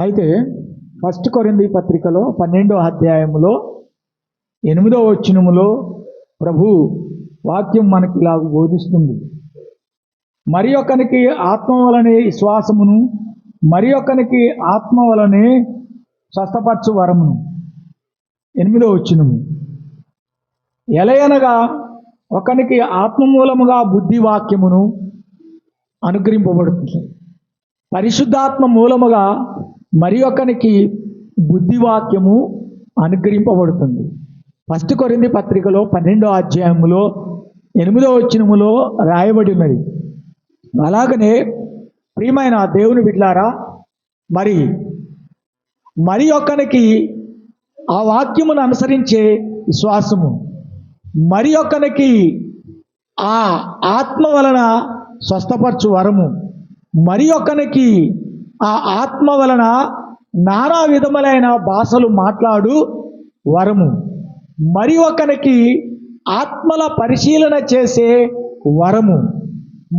అయితే 1 కొరింథీ పత్రికలో 12వ అధ్యాయములో 8వ వచనములో ప్రభు వాక్యం మనకి ఇలా బోధిస్తుంది. మరి ఒకనికి ఆత్మ వలనే విశ్వాసమును, మరి ఒకనికి ఆత్మ వలనే స్వస్థపరచు వరమును. 8వ వచనము, ఎలయనగా ఒకనికి ఆత్మ మూలముగా బుద్ధి వాక్యమును అనుగ్రహింపబడుతుంది, పరిశుద్ధాత్మ మూలముగా మరి ఒకనికి బుద్ధివాక్యము అనుగ్రహింపబడుతుంది. 1 కొరింథీ పత్రికలో 12వ అధ్యాయములో 8వ వచనములో రాయబడి ఉన్నది. అలాగనే ప్రియమైన దేవుని బిడ్డలారా, మరి ఒకనికి ఆ వాక్యమును అనుసరించే విశ్వాసము, మరి ఒకనికి ఆ ఆత్మ వలన స్వస్థపరచు వరము, మరి ఒకనికి ఆ ఆత్మ వలన నానా విధములైన భాషలు మాట్లాడు వరము, మరి ఒకనికి ఆత్మల పరిశీలన చేసే వరము,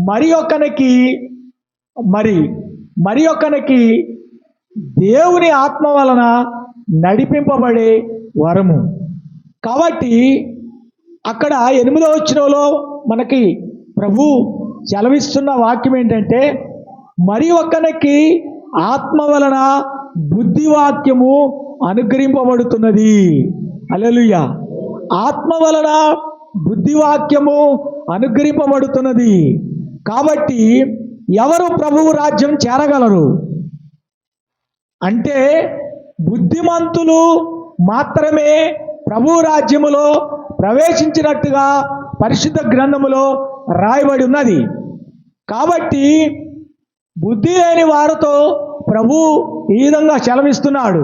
మరి ఒకనికి దేవుని ఆత్మ వలన నడిపింపబడే వరము. కాబట్టి అక్కడ 8వ వచనంలో మనకి ప్రభు సెలవిస్తున్న వాక్యం ఏంటంటే, మరి ఒకనికి ఆత్మ వలన బుద్ధివాక్యము అనుగ్రహింపబడుతున్నది. హల్లెలూయా. ఆత్మ వలన బుద్ధివాక్యము అనుగ్రహింపబడుతున్నది. కాబట్టి ఎవరు ప్రభువు రాజ్యం చేరగలరు అంటే, బుద్ధిమంతులు మాత్రమే ప్రభు రాజ్యములో ప్రవేశించినట్టుగా పరిశుద్ధ గ్రంథములో రాయబడి ఉన్నది. కాబట్టి బుద్ధి లేని వారితో ప్రభు ఈ విధంగా సెలవిస్తున్నాడు.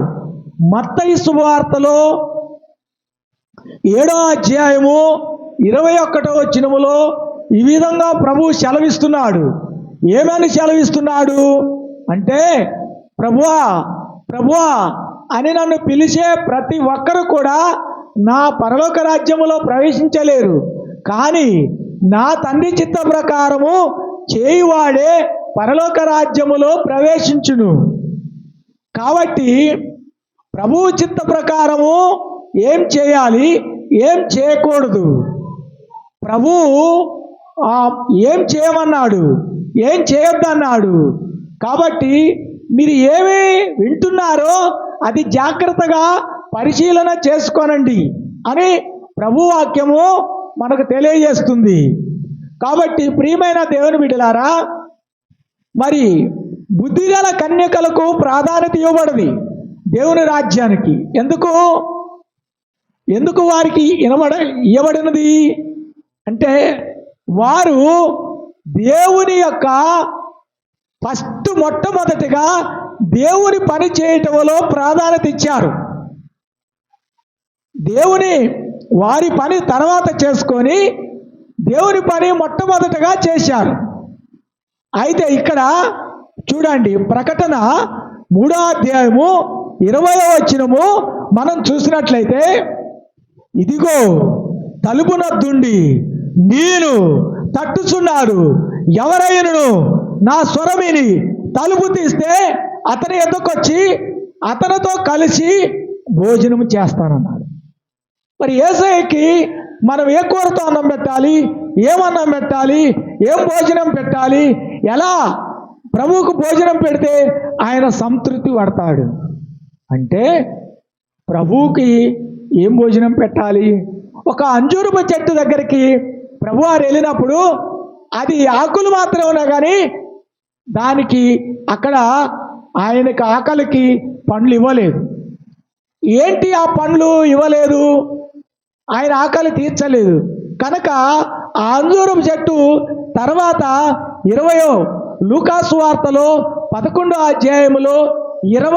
మత్తయి శుభవార్తలో 7వ అధ్యాయము 21వ వచనములో ఈ విధంగా ప్రభు సెలవిస్తున్నాడు. ఏమని సెలవిస్తున్నాడు అంటే, ప్రభువా అని నన్ను పిలిచే ప్రతి ఒక్కరు కూడా నా పరలోక రాజ్యములో ప్రవేశించలేరు, కానీ నా తండ్రి చిత్త ప్రకారము చేయువాడే పరలోక రాజ్యములో ప్రవేశించును. కాబట్టి ప్రభువు చిత్త ప్రకారము ఏం చేయాలి, ఏం చేయకూడదు, ప్రభువు ఏం చేయమన్నాడు, ఏం చేయొద్దన్నాడు. కాబట్టి మీరు ఏమి వింటున్నారో అది జాగ్రత్తగా పరిశీలన చేసుకోనండి అని ప్రభు వాక్యము మనకు తెలియజేస్తుంది. కాబట్టి ప్రియమైన దేవుని బిడ్డలారా, బుద్ధిగల కన్యకలకు ప్రాధాన్యత ఇవ్వబడింది దేవుని రాజ్యానికి. ఎందుకు వారికి ఇవ్వబడినది అంటే, వారు దేవుని యొక్క మొట్టమొదటిగా దేవుని పని చేయటంలో ప్రాధాన్యత ఇచ్చారు. వారి పని తర్వాత చేసుకొని దేవుని పని మొట్టమొదటగా చేశారు. అయితే ఇక్కడ చూడండి, ప్రకటన 3వ అధ్యాయము 20వ వచనము మనం చూసినట్లయితే, ఇదిగో తలుపు నద్దుండి నేను తట్టుచున్నాడు, ఎవరైనను నా స్వరమిని తలుపు తీస్తే అతని ఎద్దకొచ్చి అతనితో కలిసి భోజనం చేస్తానన్నాడు. యేసయ్యకి మనం ఏ కూరతో అన్నం పెట్టాలి, ఏమన్నం పెట్టాలి, ఏం భోజనం పెట్టాలి, ఎలా ప్రభువుకు భోజనం పెడితే ఆయన సంతృప్తి పడతాడు అంటే, ప్రభువుకి ఏం భోజనం పెట్టాలి? ఒక అంజూరపు చెట్టు దగ్గరికి ప్రభువారు వెళ్ళినప్పుడు అది ఆకులు మాత్రమే ఉన్నా కానీ దానికి అక్కడ ఆయనకి ఆకలికి పండ్లు ఇవ్వలేదు. ఏంటి ఆ పండ్లు ఇవ్వలేదు? ఆయన ఆకలి తీర్చలేదు కనుక ఆ అంజూరపు చెట్టు తర్వాత 20వ లూకాసు వార్తలో 11వ అధ్యాయములో 20వ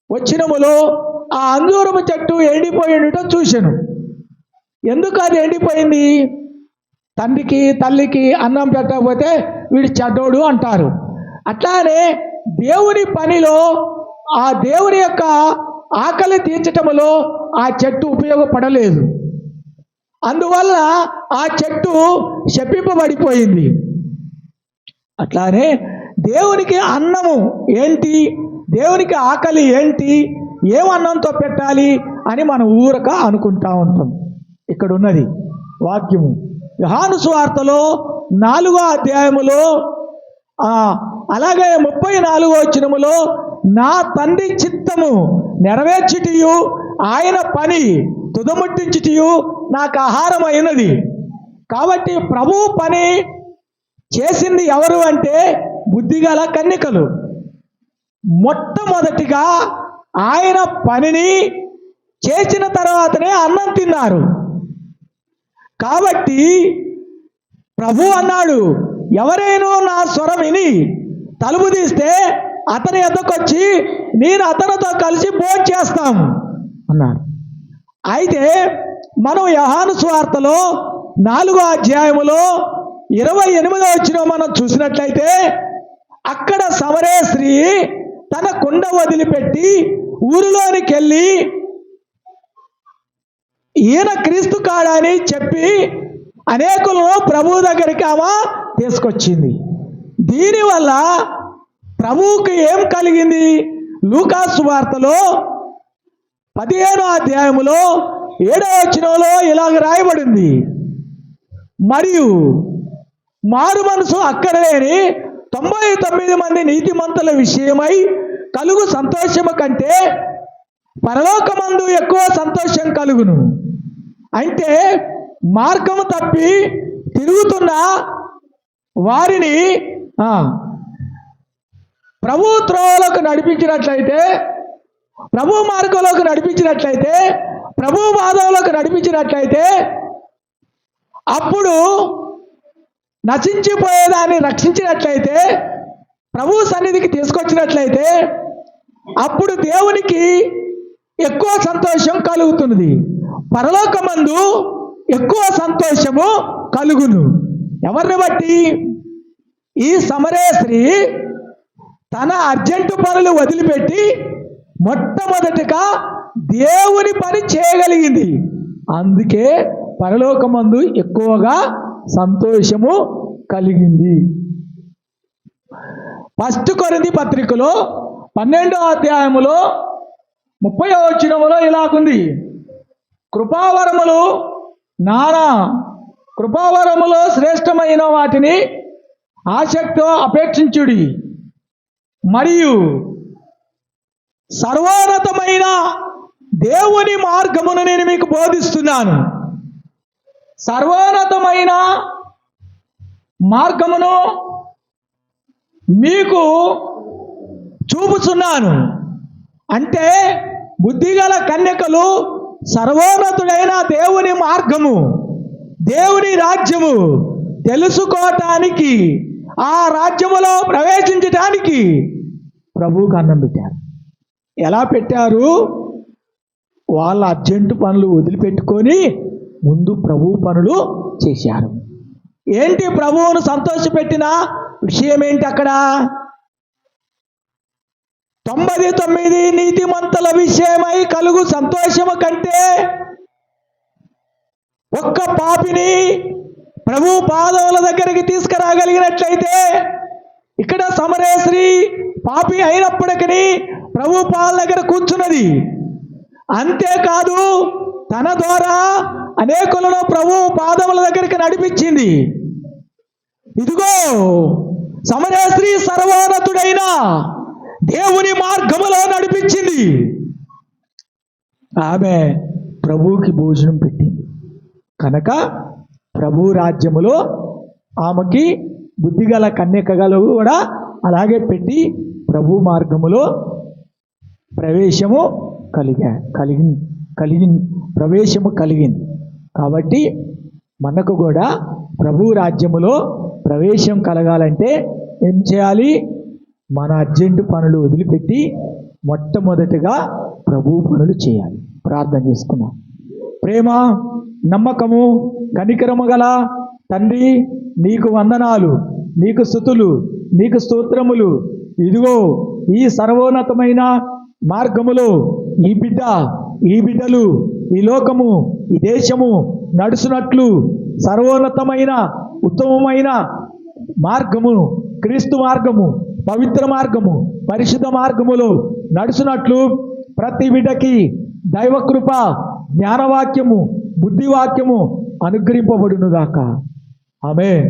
వచనములో ఆ అంజూరపు చెట్టు ఎండిపోయి ఉండటం చూశాను. ఎందుకు అది ఎండిపోయింది? తండ్రికి తల్లికి అన్నం పెట్టకపోతే వీడు చెడ్డోడు అంటారు. అట్లానే దేవుని పనిలో ఆ దేవుని యొక్క ఆకలి తీర్చటములో ఆ చెట్టు ఉపయోగపడలేదు. అందువల్ల ఆ చెట్టు శపింపబడిపోయింది. అట్లానే దేవునికి అన్నము ఏంటి? దేవునికి ఆకలి ఏంటి, ఏం అన్నంతో పెట్టాలి అని మనం ఊరక అనుకుంటా ఉంటాం. ఇక్కడ ఉన్నది వాక్యము యోహాను సువార్తలో 4వ అధ్యాయములో అలాగే 34వ వచనములో నా తండ్రి చిత్తము నెరవేర్చుటయు ఆయన పని తుదముట్టించుటయు నాకు ఆహారం అయినది. కాబట్టి ప్రభు పని చేసింది ఎవరు అంటే బుద్ధిగల కన్యకలు. మొట్టమొదటిగా ఆయన పనిని చేసిన తర్వాతనే అన్నం తిన్నారు. కాబట్టి ప్రభు అన్నాడు, ఎవరైనా నా స్వరం విని తలుపు తీస్తే అతని ఎద్దకొచ్చి నేను అతనితో కలిసి భోజనం చేస్తాము అన్నాడు. అయితే మనం యోహాను సువార్తలో 4వ అధ్యాయములో 28వ వచనం మనం చూసినట్లయితే అక్కడ సమరయ స్త్రీ తన కుండ వదిలిపెట్టి ఊరిలోనికి వెళ్ళి ఈయన క్రీస్తు కాడని చెప్పి అనేకులను ప్రభువు దగ్గరికి ఆమె తీసుకొచ్చింది. దీనివల్ల ప్రభువుకి ఏం కలిగింది? లూకాసు వార్తలో 15వ అధ్యాయములో 7వ వచనంలో ఇలాగ రాయబడింది, మరియు మారు మనసు అక్కడ లేని 99 మంది నీతిమంతుల విషయమై కలుగు సంతోషము కంటే పరలోకమందు ఎక్కువ సంతోషం కలుగును. అంటే మార్గము తప్పి తిరుగుతున్న వారిని ప్రభు త్రోవలోకి నడిపించినట్లయితే, ప్రభు మార్గంలోకి నడిపించినట్లయితే, ప్రభు వాదంలోకి నడిపించినట్లయితే, అప్పుడు నశించిపోయేదాన్ని రక్షించినట్లయితే, ప్రభు సన్నిధికి తీసుకొచ్చినట్లయితే అప్పుడు దేవునికి ఎక్కువ సంతోషం కలుగుతున్నది. పరలోకమందు ఎక్కువ సంతోషము కలుగును. ఎవరిని బట్టి? ఈ సమరయ స్త్రీ తన అర్జెంటు పనులు వదిలిపెట్టి మొట్టమొదటిగా దేవుని పని చేయగలిగింది. అందుకే పరలోకమందు ఎక్కువగా సంతోషము కలిగింది. 1 కొరింథీ పత్రికలో 12వ అధ్యాయములో 30వ వచనములో ఇలాగుంది, కృపావరములో శ్రేష్టమైన వాటిని ఆసక్తితో అపేక్షించుడి, మరియు సర్వోన్నతమైన దేవుని మార్గమును నేను మీకు బోధిస్తున్నాను. సర్వోన్నతమైన మార్గమును మీకు చూపుతున్నాను. అంటే బుద్ధిగల కన్యకలు సర్వోన్నతుడైన దేవుని మార్గము, దేవుని రాజ్యము తెలుసుకోవటానికి, ఆ రాజ్యములో ప్రవేశించటానికి ప్రభువుకు అన్నం పెట్టారు. ఎలా పెట్టారు? వాళ్ళ అర్జెంటు పనులు వదిలిపెట్టుకొని ముందు ప్రభు పనులు చేశారు. ఏంటి ప్రభువును సంతోషపెట్టిన విషయం ఏంటి? అక్కడ 99 నీతిమంతుల విషయమై కలుగు సంతోషము కంటే ఒక్క పాపిని ప్రభు పాదముల దగ్గరికి తీసుకురాగలిగినట్లయితే, ఇక్కడ సమరయ స్త్రీ పాపి అయినప్పటికీ ప్రభు పాదాల దగ్గర కూర్చున్నది. అంతేకాదు తన ద్వారా అనేకులను ప్రభు పాదముల దగ్గరికి నడిపించింది. ఇదిగో సమరయ స్త్రీ సర్వోన్నతుడైన దేవుని మార్గములో నడిపించింది. ఆమె ప్రభువుకి భోజనం పెట్టింది కనుక ప్రభు రాజ్యములో ఆమెకి బుద్ధిగల కన్యకలు కూడా అలాగే పెట్టి ప్రభు మార్గములో ప్రవేశము కలిగింది. కాబట్టి మనకు కూడా ప్రభు రాజ్యములో ప్రవేశం కలగాలంటే ఏం చేయాలి? మన అర్జెంటు పనులు వదిలిపెట్టి మొట్టమొదటిగా ప్రభు పనులు చేయాలి. ప్రార్థన చేసుకున్నాం. ప్రేమ, నమ్మకము, కనికరము గల తండ్రి, నీకు వందనాలు, నీకు స్తుతులు, నీకు స్తోత్రములు. ఇదిగో ఈ సర్వోన్నతమైన మార్గములో ఈ బిడ్డలు, ఈ లోకము, ఈ దేశము నడుచున్నట్లు సర్వోన్నతమైన ఉత్తమమైన మార్గము, క్రీస్తు మార్గము, పవిత్ర మార్గము, పరిశుద్ధ మార్గములో నడుచునట్లు ప్రతి బిడ్డకి దైవకృప, జ్ఞానవాక్యము, బుద్ధివాక్యము అనుగ్రహింపబడును గాక. ఆమేన్.